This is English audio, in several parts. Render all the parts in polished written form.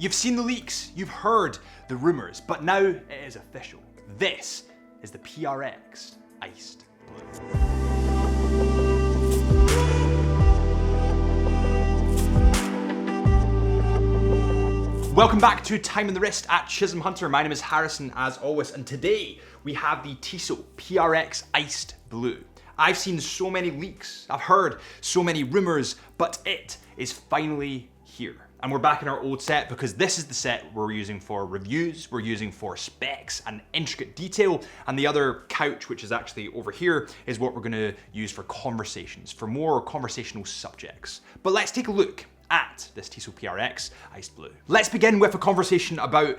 You've seen the leaks, you've heard the rumors, but now it is official. This is the PRX Iced Blue. Welcome back to Time on the Wrist at Chisholm Hunter. My name is Harrison as always, and today we have the Tissot PRX Iced Blue. I've seen so many leaks, I've heard so many rumors, but it is finally here. And we're back in our old set because this is the set we're using for reviews, we're using for specs and intricate detail, and the other couch, which is actually over here, is what we're gonna use for conversations, for more conversational subjects. But let's take a look at this Tissot PRX Iced Blue. Let's begin with a conversation about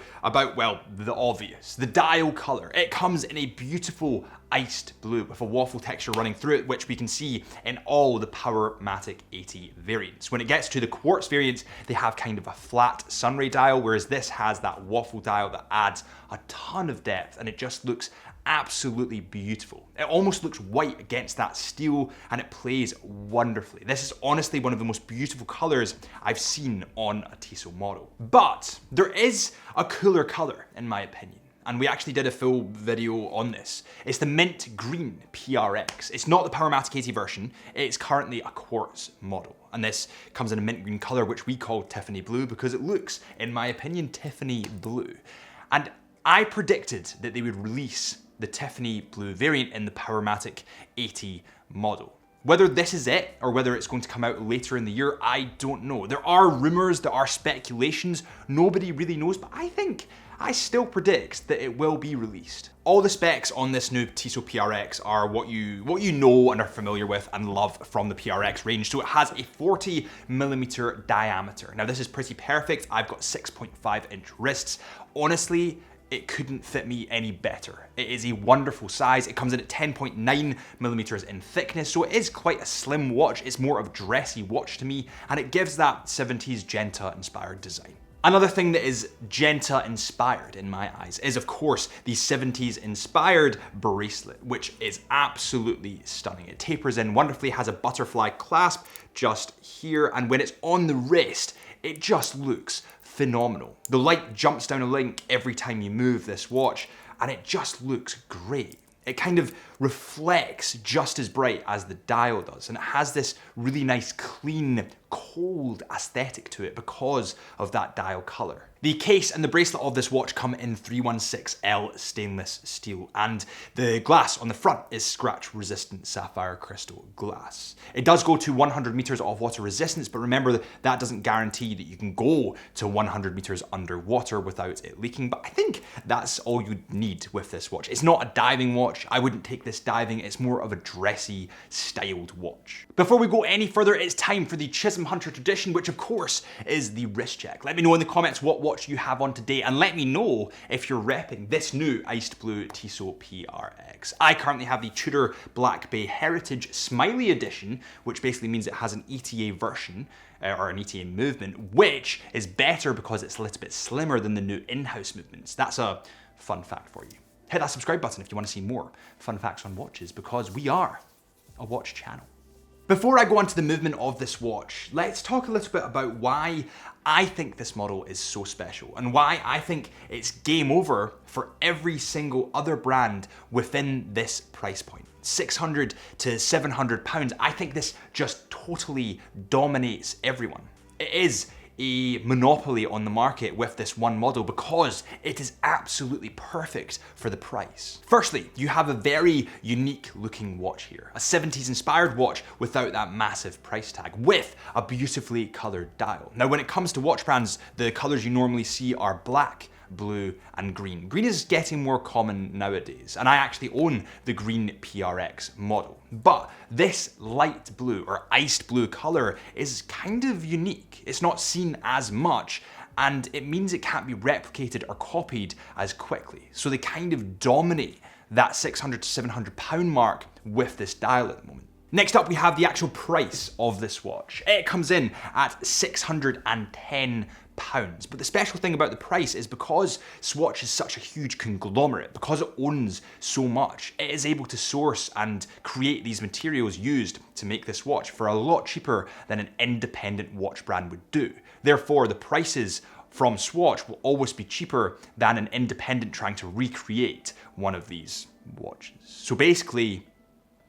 well, the obvious, the dial color. It comes in a beautiful iced blue with a waffle texture running through it, which we can see in all the Powermatic 80 variants. When it gets to the Quartz variants, they have kind of a flat sunray dial, whereas this has that waffle dial that adds a ton of depth, and it just looks absolutely beautiful. It almost looks white against that steel, and it plays wonderfully. This is honestly one of the most beautiful colors I've seen on a Tissot model. But there is a cooler color, in my opinion, and we actually did a full video on this. It's the mint green PRX. It's not the Powermatic 80 version, it's currently a Quartz model. And this comes in a mint green color, which we call Tiffany blue, because it looks, in my opinion, Tiffany blue. And I predicted that they would release the Tiffany blue variant in the Powermatic 80 model. Whether this is it or whether it's going to come out later in the year, I don't know. There are rumors, there are speculations, nobody really knows, but I still predict that it will be released. All the specs on this new Tissot PRX are what you know and are familiar with and love from the PRX range. So it has a 40mm diameter. Now this is pretty perfect. I've got 6.5-inch wrists. Honestly, it couldn't fit me any better. It is a wonderful size. It comes in at 10.9mm in thickness, so it is quite a slim watch. It's more of a dressy watch to me, and it gives that 70s Genta inspired design. Another thing that is Genta inspired in my eyes is, of course, the 70s inspired bracelet, which is absolutely stunning. It tapers in wonderfully, has a butterfly clasp just here, and when it's on the wrist, it just looks phenomenal. The light jumps down a link every time you move this watch, and it just looks great. It kind of reflects just as bright as the dial does, and it has this really nice, clean, cold aesthetic to it because of that dial color. The case and the bracelet of this watch come in 316L stainless steel, and the glass on the front is scratch-resistant sapphire crystal glass. It does go to 100 meters of water resistance, but remember that doesn't guarantee that you can go to 100 meters underwater without it leaking, but I think that's all you need with this watch. It's not a diving watch. I wouldn't take this diving. It's more of a dressy, styled watch. Before we go any further, it's time for the Chisholm Hunter tradition, which of course is the wrist check. Let me know in the comments what watch you have on today, and let me know if you're repping this new iced blue Tissot PRX. I currently have the Tudor Blancpain Heritage Smiley Edition, which basically means it has an ETA version, or an ETA movement, which is better because it's a little bit slimmer than the new in-house movements. That's a fun fact for you. Hit that subscribe button if you want to see more fun facts on watches, because we are a watch channel. Before I go on to the movement of this watch, let's talk a little bit about why I think this model is so special and why I think it's game over for every single other brand within this price point. 600 to 700 pounds. I think this just totally dominates everyone. It is a monopoly on the market with this one model because it is absolutely perfect for the price. Firstly, you have a very unique looking watch here. A 70s inspired watch without that massive price tag, with a beautifully colored dial. Now, when it comes to watch brands, the colors you normally see are black, blue, and green. Green is getting more common nowadays, and I actually own the green PRX model. But this light blue or iced blue color is kind of unique. It's not seen as much, and it means it can't be replicated or copied as quickly. So they kind of dominate that 600 to 700 pound mark with this dial at the moment. Next up, we have the actual price of this watch. It comes in at £610. But the special thing about the price is because Swatch is such a huge conglomerate, because it owns so much, it is able to source and create these materials used to make this watch for a lot cheaper than an independent watch brand would do. Therefore, the prices from Swatch will always be cheaper than an independent trying to recreate one of these watches. So basically,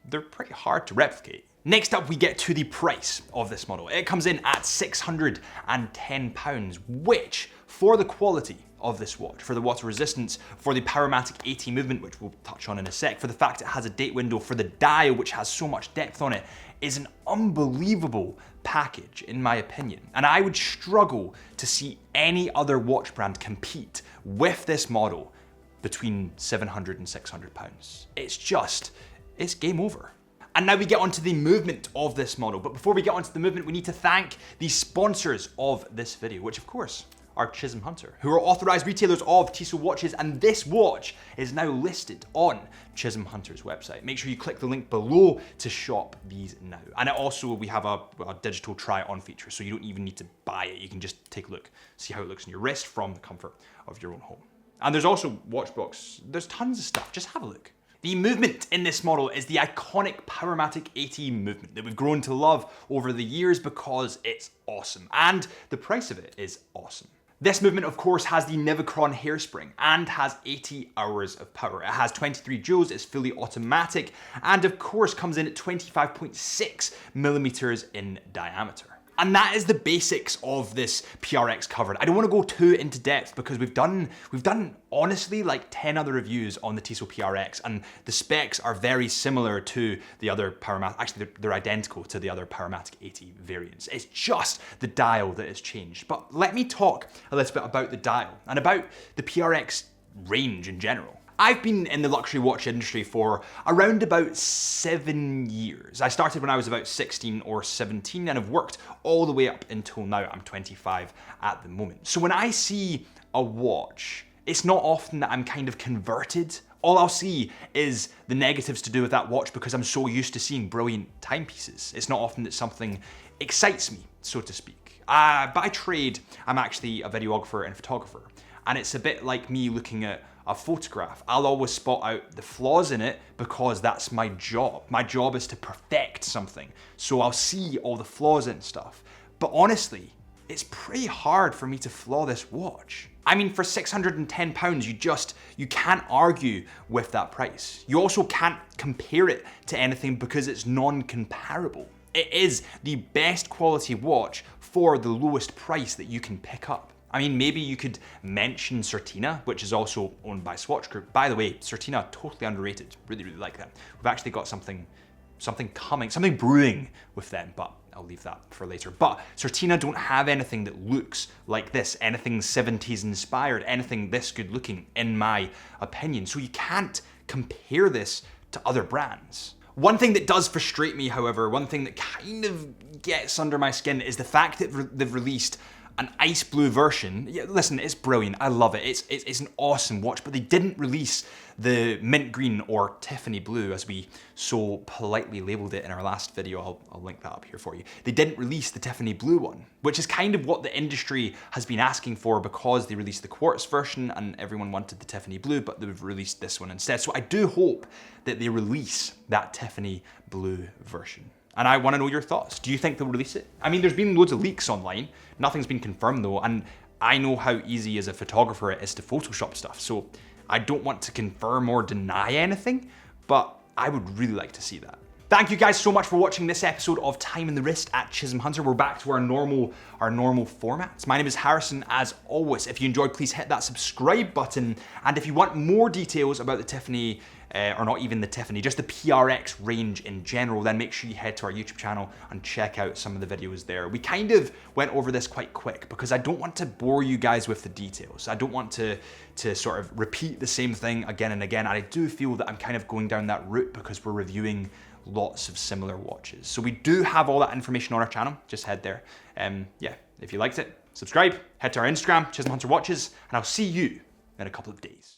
they're pretty hard to replicate. Next up, we get to the price of this model. It comes in at £610, which, for the quality of this watch, for the water resistance, for the powermatic AT movement, which we'll touch on in a sec, for the fact it has a date window, for the dial, which has so much depth on it, is an unbelievable package, in my opinion. And I would struggle to see any other watch brand compete with this model between £700 and £600. It's game over. And now we get onto the movement of this model. But before we get onto the movement, we need to thank the sponsors of this video, which of course are Chisholm Hunter, who are authorized retailers of Tissot watches, and this watch is now listed on Chisholm Hunter's website. Make sure you click the link below to shop these now. And we have a digital try-on feature, so you don't even need to buy it. You can just take a look, see how it looks on your wrist from the comfort of your own home. And there's also Watchbox. There's tons of stuff, just have a look. The movement in this model is the iconic powermatic AT movement that we've grown to love over the years because it's awesome, and the price of it is awesome. This movement, of course, has the Vacheron hairspring and has 80 hours of power. It has 23 joules, it's fully automatic, and of course comes in at 25.6 millimeters in diameter. And that is the basics of this PRX covered. I don't want to go too into depth because we've done honestly like 10 other reviews on the Tissot PRX, and the specs are very similar to the other powermatic. Actually, they're identical to the other powermatic AT variants. It's just the dial that has changed. But let me talk a little bit about the dial and about the PRX range in general. I've been in the luxury watch industry for around about 7 years. I started when I was about 16 or 17 and have worked all the way up until now. I'm 25 at the moment. So when I see a watch, it's not often that I'm kind of converted. All I'll see is the negatives to do with that watch because I'm so used to seeing brilliant timepieces. It's not often that something excites me, so to speak. By trade, I'm actually a videographer and photographer. And it's a bit like me looking at a photograph. I'll always spot out the flaws in it because that's my job. My job is to perfect something. So I'll see all the flaws in stuff. But honestly, it's pretty hard for me to flaw this watch. I mean, for £610, you can't argue with that price. You also can't compare it to anything because it's non-comparable. It is the best quality watch for the lowest price that you can pick up. I mean, maybe you could mention Certina, which is also owned by Swatch Group. By the way, Certina, totally underrated. Really, really like them. We've actually got something brewing with them, but I'll leave that for later. But Certina don't have anything that looks like this, anything 70s inspired, anything this good looking, in my opinion. So you can't compare this to other brands. One thing that does frustrate me, however, one thing that kind of gets under my skin is the fact that they've released an ice blue version. Yeah, listen, it's brilliant. I love it. It's an awesome watch, but they didn't release the mint green or Tiffany blue, as we so politely labeled it in our last video. I'll link that up here for you. They didn't release the Tiffany blue one, which is kind of what the industry has been asking for because they released the Quartz version and everyone wanted the Tiffany blue, but they've released this one instead. So I do hope that they release that Tiffany blue version. And I want to know your thoughts. Do you think they'll release it? I mean, there's been loads of leaks online. Nothing's been confirmed though, and I know how easy as a photographer it is to Photoshop stuff, so I don't want to confirm or deny anything, but I would really like to see that. Thank you guys so much for watching this episode of Time in the Wrist at Chisholm Hunter. We're back to our normal formats. My name is Harrison, as always. If you enjoyed, please hit that subscribe button. And if you want more details about the Tiffany, or not even the Tiffany, just the PRX range in general, then make sure you head to our YouTube channel and check out some of the videos there. We kind of went over this quite quick because I don't want to bore you guys with the details. I don't want to sort of repeat the same thing again and again. And I do feel that I'm kind of going down that route because we're reviewing lots of similar watches. So we do have all that information on our channel. Just head there. Yeah, if you liked it, subscribe, head to our Instagram, Chisholm Hunter Watches, and I'll see you in a couple of days.